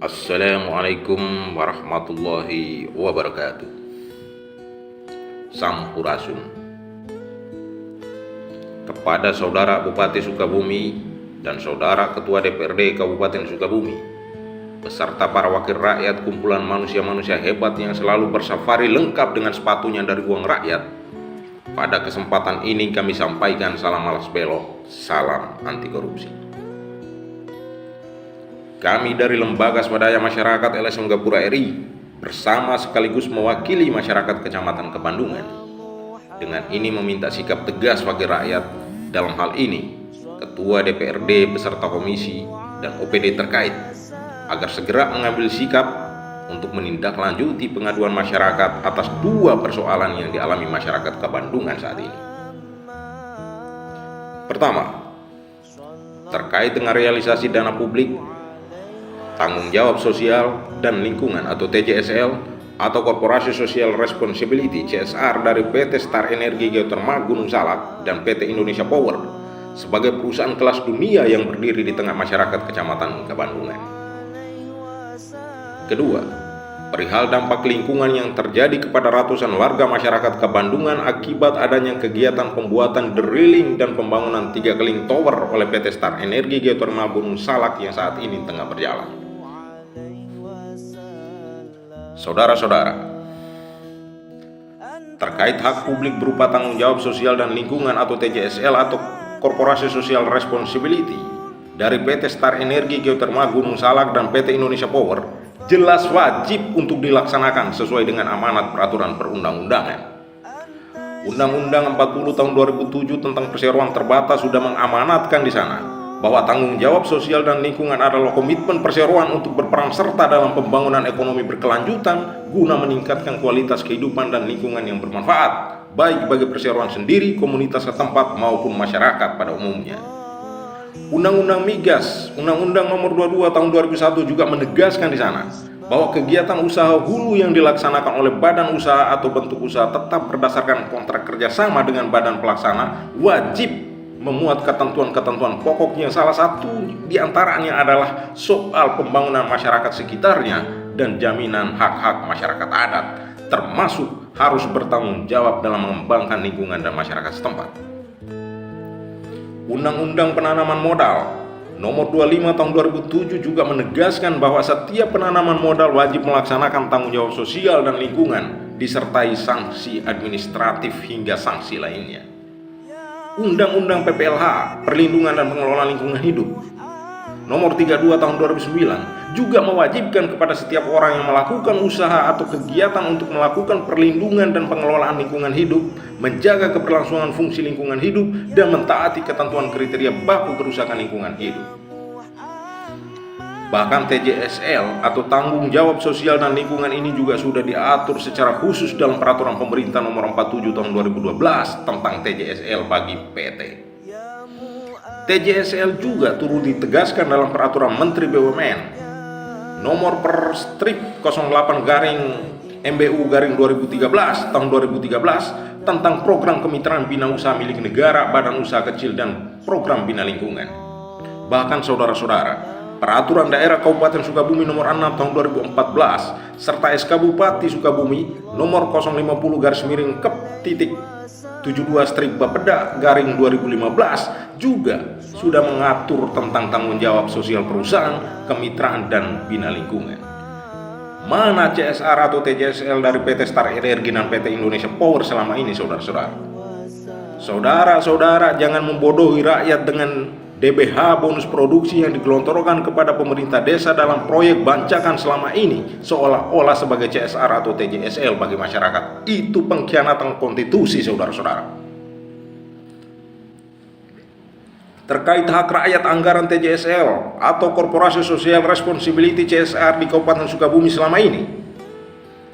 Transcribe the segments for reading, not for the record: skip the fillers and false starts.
Assalamualaikum warahmatullahi wabarakatuh. Sampurasun. Kepada Saudara Bupati Sukabumi dan Saudara Ketua DPRD Kabupaten Sukabumi, beserta para wakil rakyat kumpulan manusia-manusia hebat yang selalu bersafari lengkap dengan sepatunya dari uang rakyat, pada kesempatan ini kami sampaikan salam malas belok, salam anti korupsi. Kami dari Lembaga Swadaya Masyarakat LSM Gapura RI bersama sekaligus mewakili masyarakat Kecamatan Kebandungan dengan ini meminta sikap tegas wakil rakyat dalam hal ini Ketua DPRD beserta komisi dan OPD terkait agar segera mengambil sikap untuk menindaklanjuti pengaduan masyarakat atas dua persoalan yang dialami masyarakat Kebandungan saat ini. Pertama, terkait dengan realisasi dana publik tanggung jawab sosial dan lingkungan atau TJSL atau Korporasi Social Responsibility CSR dari PT Star Energi Geothermal Gunung Salak dan PT Indonesia Power sebagai perusahaan kelas dunia yang berdiri di tengah masyarakat Kecamatan Kebandungan. Kedua, perihal dampak lingkungan yang terjadi kepada ratusan warga masyarakat Kebandungan akibat adanya kegiatan pembuatan drilling dan pembangunan 3 keling tower oleh PT Star Energi Geothermal Gunung Salak yang saat ini tengah berjalan. Saudara-saudara, terkait hak publik berupa tanggung jawab sosial dan lingkungan atau TJSL atau Korporasi Social Responsibility dari PT Star Energi Geothermal Gunung Salak dan PT Indonesia Power jelas wajib untuk dilaksanakan sesuai dengan amanat peraturan perundang-undangan. Undang-Undang 40 tahun 2007 tentang perseroan terbatas sudah mengamanatkan di sana bahwa tanggung jawab sosial dan lingkungan adalah komitmen perseroan untuk berperan serta dalam pembangunan ekonomi berkelanjutan guna meningkatkan kualitas kehidupan dan lingkungan yang bermanfaat baik bagi perseroan sendiri, komunitas setempat maupun masyarakat pada umumnya. Undang-Undang Migas, Undang-Undang Nomor 22 Tahun 2001 juga menegaskan di sana bahwa kegiatan usaha hulu yang dilaksanakan oleh badan usaha atau bentuk usaha tetap berdasarkan kontrak kerjasama dengan badan pelaksana wajib memuat ketentuan-ketentuan pokoknya, salah satu diantaranya adalah soal pembangunan masyarakat sekitarnya dan jaminan hak-hak masyarakat adat, termasuk harus bertanggung jawab dalam mengembangkan lingkungan dan masyarakat setempat. Undang-Undang Penanaman Modal Nomor 25 Tahun 2007 juga menegaskan bahwa setiap penanaman modal wajib melaksanakan tanggung jawab sosial dan lingkungan disertai sanksi administratif hingga sanksi lainnya. Undang-Undang PPLH Perlindungan dan Pengelolaan Lingkungan Hidup Nomor 32 Tahun 2009 juga mewajibkan kepada setiap orang yang melakukan usaha atau kegiatan untuk melakukan perlindungan dan pengelolaan lingkungan hidup, menjaga keberlangsungan fungsi lingkungan hidup, dan mentaati ketentuan kriteria baku kerusakan lingkungan hidup. Bahkan TJSL atau tanggung jawab sosial dan lingkungan ini juga sudah diatur secara khusus dalam peraturan pemerintah nomor 47 tahun 2012 tentang TJSL bagi PT. TJSL juga turut ditegaskan dalam peraturan Menteri BUMN nomor per strip 08 garing MBU garing 2013 tahun 2013 tentang program kemitraan bina usaha milik negara, badan usaha kecil, dan program bina lingkungan. Bahkan saudara-saudara, Peraturan Daerah Kabupaten Sukabumi Nomor 6 Tahun 2014 serta SK Bupati Sukabumi Nomor 050-Kep.72-Bapeda garing 2015 juga sudah mengatur tentang tanggung jawab sosial perusahaan, kemitraan, dan bina lingkungan. Mana CSR atau TJSL dari PT Star Energi dan PT Indonesia Power selama ini, saudara-saudara? Saudara-saudara, jangan membodohi rakyat dengan DBH bonus produksi yang digelontorkan kepada pemerintah desa dalam proyek bancakan selama ini seolah-olah sebagai CSR atau TJSL bagi masyarakat. Itu pengkhianatan konstitusi, saudara-saudara. Terkait hak rakyat anggaran TJSL atau Korporasi Social Responsibility CSR di Kabupaten Sukabumi selama ini,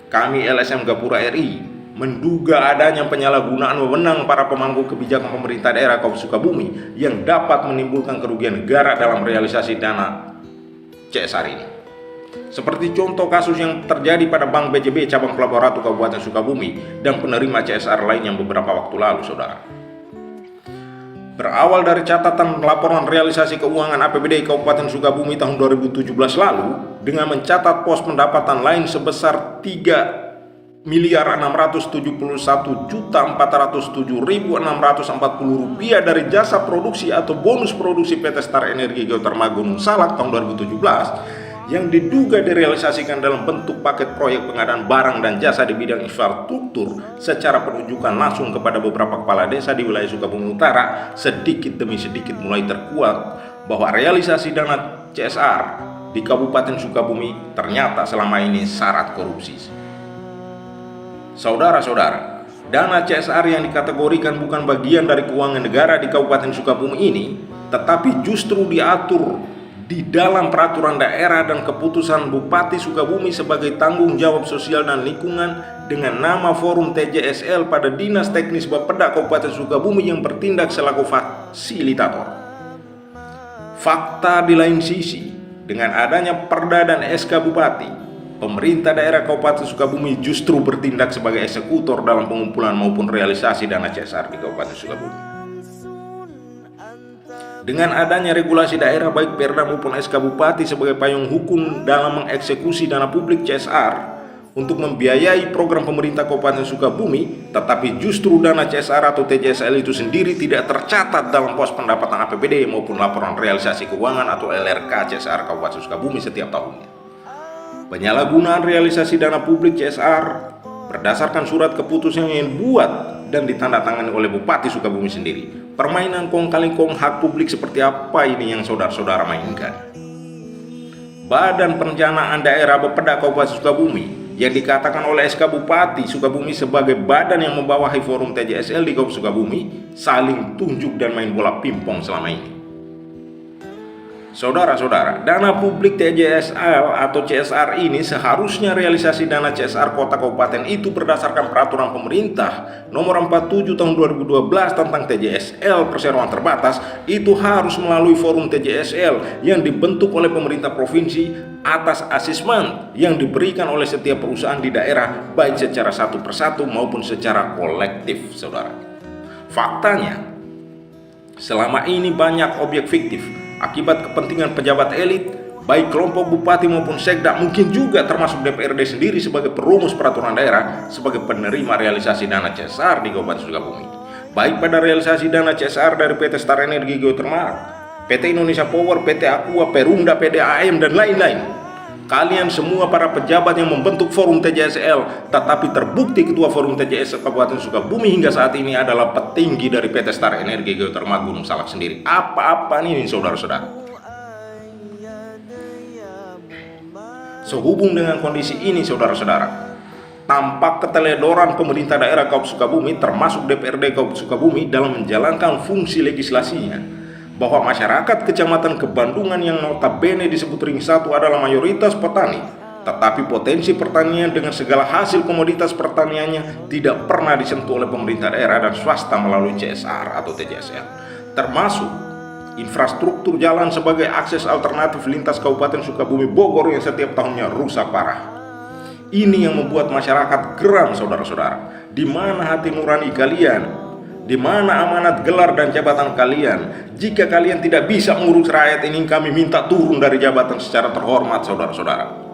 kami LSM Gapura RI menduga adanya penyalahgunaan wewenang para pemangku kebijakan pemerintah daerah Kabupaten Sukabumi yang dapat menimbulkan kerugian negara dalam realisasi dana CSR ini. Seperti contoh kasus yang terjadi pada Bank BJB cabang Pelabuhan Ratu Kabupaten Sukabumi dan penerima CSR lain yang beberapa waktu lalu, saudara. Berawal dari catatan laporan realisasi keuangan APBD Kabupaten Sukabumi tahun 2017 lalu dengan mencatat pos pendapatan lain sebesar 3.671.407.640 rupiah dari jasa produksi atau bonus produksi PT Star Energi Geotermal Gunung Salak tahun 2017 yang diduga direalisasikan dalam bentuk paket proyek pengadaan barang dan jasa di bidang infrastruktur secara penunjukan langsung kepada beberapa kepala desa di wilayah Sukabumi Utara, sedikit demi sedikit mulai terkuat bahwa realisasi dana CSR di Kabupaten Sukabumi ternyata selama ini syarat korupsi. Saudara-saudara, dana CSR yang dikategorikan bukan bagian dari keuangan negara di Kabupaten Sukabumi ini, tetapi justru diatur di dalam peraturan daerah dan keputusan Bupati Sukabumi sebagai tanggung jawab sosial dan lingkungan dengan nama Forum TJSL pada Dinas Teknis Bapeda Kabupaten Sukabumi yang bertindak selaku fasilitator. Fakta di lain sisi, dengan adanya Perda dan SK Bupati, pemerintah daerah Kabupaten Sukabumi justru bertindak sebagai eksekutor dalam pengumpulan maupun realisasi dana CSR di Kabupaten Sukabumi. Dengan adanya regulasi daerah baik Perda maupun SK Bupati sebagai payung hukum dalam mengeksekusi dana publik CSR untuk membiayai program pemerintah Kabupaten Sukabumi, tetapi justru dana CSR atau TJSL itu sendiri tidak tercatat dalam pos pendapatan APBD maupun laporan realisasi keuangan atau LRK CSR Kabupaten Sukabumi setiap tahunnya. Penyalahgunaan realisasi dana publik CSR berdasarkan surat keputusan yang dibuat dan ditandatangani oleh Bupati Sukabumi sendiri. Permainan kong kali kong hak publik seperti apa ini yang saudara-saudara mainkan? Badan Perencanaan Daerah Bapeda Kabupaten Sukabumi yang dikatakan oleh SK Bupati Sukabumi sebagai badan yang membawahi Forum TJSL di Kabupaten Sukabumi saling tunjuk dan main bola pimpong selama ini. Saudara-saudara, dana publik TJSL atau CSR ini seharusnya realisasi dana CSR kota kabupaten itu berdasarkan peraturan pemerintah nomor 47 tahun 2012 tentang TJSL perseroan terbatas itu harus melalui Forum TJSL yang dibentuk oleh pemerintah provinsi atas asesmen yang diberikan oleh setiap perusahaan di daerah baik secara satu persatu maupun secara kolektif, saudara. Faktanya, selama ini banyak objek fiktif akibat kepentingan pejabat elit, baik kelompok bupati maupun sekda, mungkin juga termasuk DPRD sendiri sebagai perumus peraturan daerah sebagai penerima realisasi dana CSR di Kabupaten Sukabumi. Baik pada realisasi dana CSR dari PT Star Energi Geotermal, PT Indonesia Power, PT Aqua, Perumda, PDAM, dan lain-lain. Kalian semua para pejabat yang membentuk Forum TJSL, tetapi terbukti ketua Forum TJSL Kabupaten Sukabumi hingga saat ini adalah petinggi dari PT Star Energi Geotermal Gunung Salak sendiri. Apa-apa nih saudara-saudara? Sehubung dengan kondisi ini saudara-saudara, tampak keteledoran pemerintah daerah Kabupaten Sukabumi termasuk DPRD Kabupaten Sukabumi dalam menjalankan fungsi legislasinya, bahwa masyarakat Kecamatan Kebandungan yang notabene disebut Ring 1 adalah mayoritas petani, tetapi potensi pertanian dengan segala hasil komoditas pertaniannya tidak pernah disentuh oleh pemerintah daerah dan swasta melalui CSR atau TJSL, termasuk infrastruktur jalan sebagai akses alternatif lintas Kabupaten Sukabumi Bogor yang setiap tahunnya rusak parah. Ini yang membuat masyarakat geram, saudara-saudara. Di mana hati nurani kalian? Di mana amanat gelar dan jabatan kalian? Jika kalian tidak bisa mengurus rakyat ini, kami minta turun dari jabatan secara terhormat, saudara-saudara.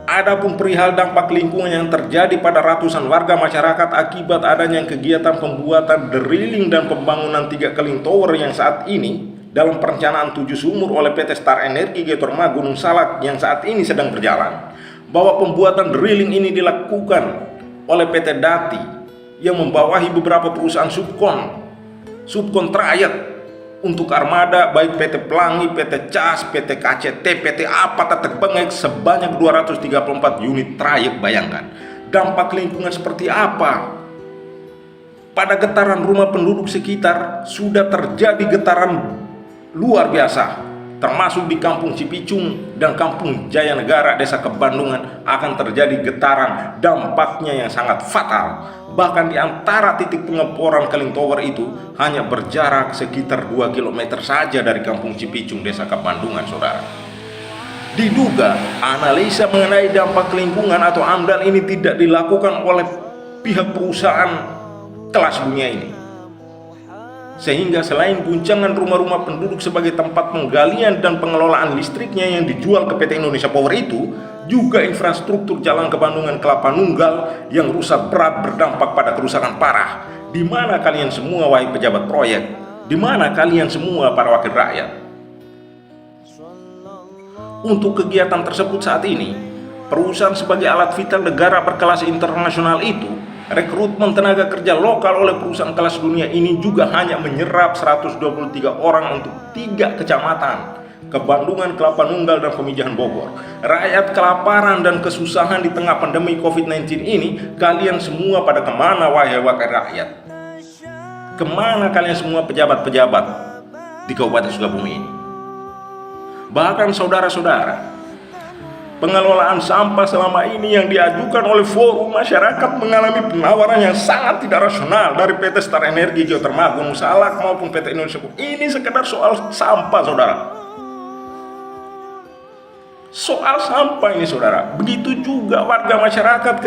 Adapun perihal dampak lingkungan yang terjadi pada ratusan warga masyarakat akibat adanya kegiatan pembuatan drilling dan pembangunan 3 cooling tower yang saat ini dalam perencanaan 7 sumur oleh PT Star Energi Geotermal Gunung Salak yang saat ini sedang berjalan, bahwa pembuatan drilling ini dilakukan oleh PT Dati yang membawahi beberapa perusahaan subkon trayek untuk armada baik PT Pelangi, PT CAS, PT KCT, PT apa tetek bengek sebanyak 234 unit trayek. Bayangkan dampak lingkungan seperti apa. Pada getaran rumah penduduk sekitar sudah terjadi getaran luar biasa, termasuk di Kampung Cipicung dan Kampung Jayanegara, Desa Kebandungan akan terjadi getaran, dampaknya yang sangat fatal. Bahkan di antara titik pengeboran cooling tower itu hanya berjarak sekitar 2 km saja dari Kampung Cipicung, Desa Kebandungan, saudara. Diduga analisa mengenai dampak lingkungan atau AMDAL ini tidak dilakukan oleh pihak perusahaan kelas dunia ini. Sehingga selain guncangan rumah-rumah penduduk sebagai tempat penggalian dan pengelolaan listriknya yang dijual ke PT Indonesia Power itu, juga infrastruktur jalan ke Bandungan Kelapa Nunggal yang rusak berat berdampak pada kerusakan parah. Di mana kalian semua wahai pejabat proyek? Di mana kalian semua para wakil rakyat? Untuk kegiatan tersebut saat ini, perusahaan sebagai alat vital negara berkelas internasional itu, rekrutmen tenaga kerja lokal oleh perusahaan kelas dunia ini juga hanya menyerap 123 orang untuk 3 kecamatan, ke Bandungan, Kelapa Nunggal, dan Pemijahan Bogor. Rakyat kelaparan dan kesusahan di tengah pandemi COVID-19 ini, kalian semua pada kemana wahai wakil rakyat? Kemana kalian semua pejabat-pejabat di Kabupaten Sukabumi ini? Bahkan saudara-saudara, pengelolaan sampah selama ini yang diajukan oleh forum masyarakat mengalami penawaran yang sangat tidak rasional dari PT Star Energi Geotermal Gunung Salak maupun PT Indonesia. Ini sekedar soal sampah, saudara. Soal sampah ini, saudara. Begitu juga warga masyarakat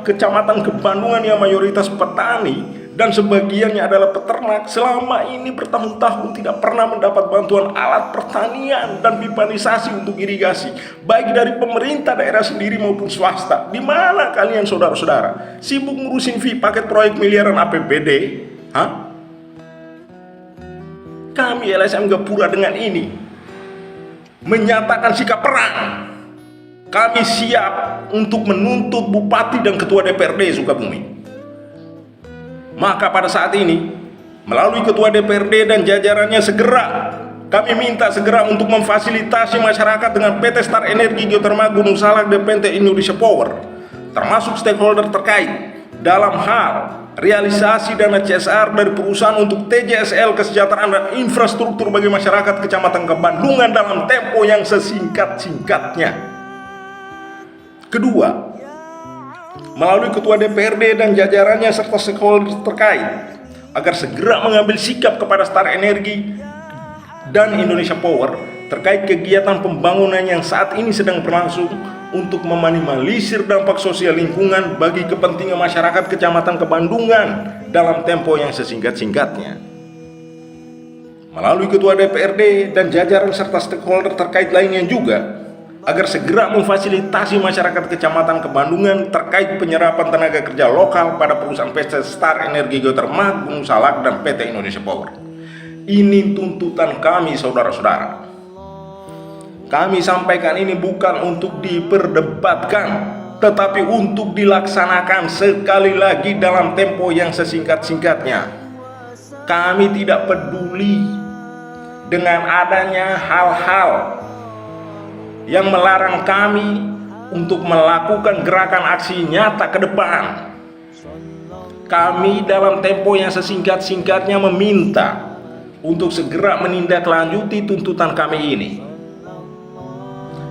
Kecamatan Kebandungan yang mayoritas petani dan sebagiannya adalah peternak, selama ini bertahun-tahun tidak pernah mendapat bantuan alat pertanian dan pipanisasi untuk irigasi, baik dari pemerintah daerah sendiri maupun swasta. Di mana kalian saudara-saudara? Sibuk ngurusin fee paket proyek miliaran APBD? Hah? Kami LSM Gapura dengan ini menyatakan sikap perang. Kami siap untuk menuntut Bupati dan Ketua DPRD Sukabumi. Maka pada saat ini, melalui Ketua DPRD dan jajarannya kami minta segera untuk memfasilitasi masyarakat dengan PT Star Energi Geotermal Gunung Salak dan PT Indonesia Power, termasuk stakeholder terkait dalam hal realisasi dana CSR dari perusahaan untuk TJSL kesejahteraan dan infrastruktur bagi masyarakat Kecamatan Kebandungan dalam tempo yang sesingkat-singkatnya. Kedua, melalui Ketua DPRD dan jajarannya serta stakeholder terkait agar segera mengambil sikap kepada Star Energi dan Indonesia Power terkait kegiatan pembangunan yang saat ini sedang berlangsung untuk meminimalisir dampak sosial lingkungan bagi kepentingan masyarakat Kecamatan Kebandungan dalam tempo yang sesingkat-singkatnya. Melalui Ketua DPRD dan jajaran serta stakeholder terkait lainnya juga agar segera memfasilitasi masyarakat Kecamatan Kebandungan terkait penyerapan tenaga kerja lokal pada perusahaan PT Star Energi Geotermal Gunung Salak dan PT Indonesia Power. Ini tuntutan kami, saudara-saudara. Kami sampaikan ini bukan untuk diperdebatkan, tetapi untuk dilaksanakan sekali lagi dalam tempo yang sesingkat-singkatnya. Kami tidak peduli dengan adanya hal-hal yang melarang kami untuk melakukan gerakan aksi nyata ke depan. Kami dalam tempo yang sesingkat-singkatnya meminta untuk segera menindaklanjuti tuntutan kami ini.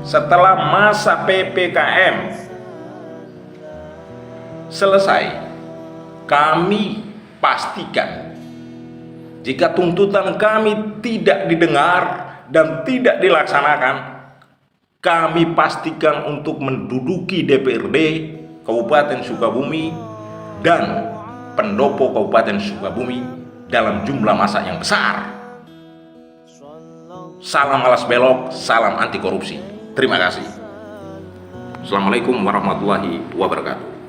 Setelah masa PPKM selesai, kami pastikan jika tuntutan kami tidak didengar dan tidak dilaksanakan, kami pastikan untuk menduduki DPRD Kabupaten Sukabumi dan pendopo Kabupaten Sukabumi dalam jumlah massa yang besar. Salam malas belok, salam anti korupsi. Terima kasih. Assalamualaikum warahmatullahi wabarakatuh.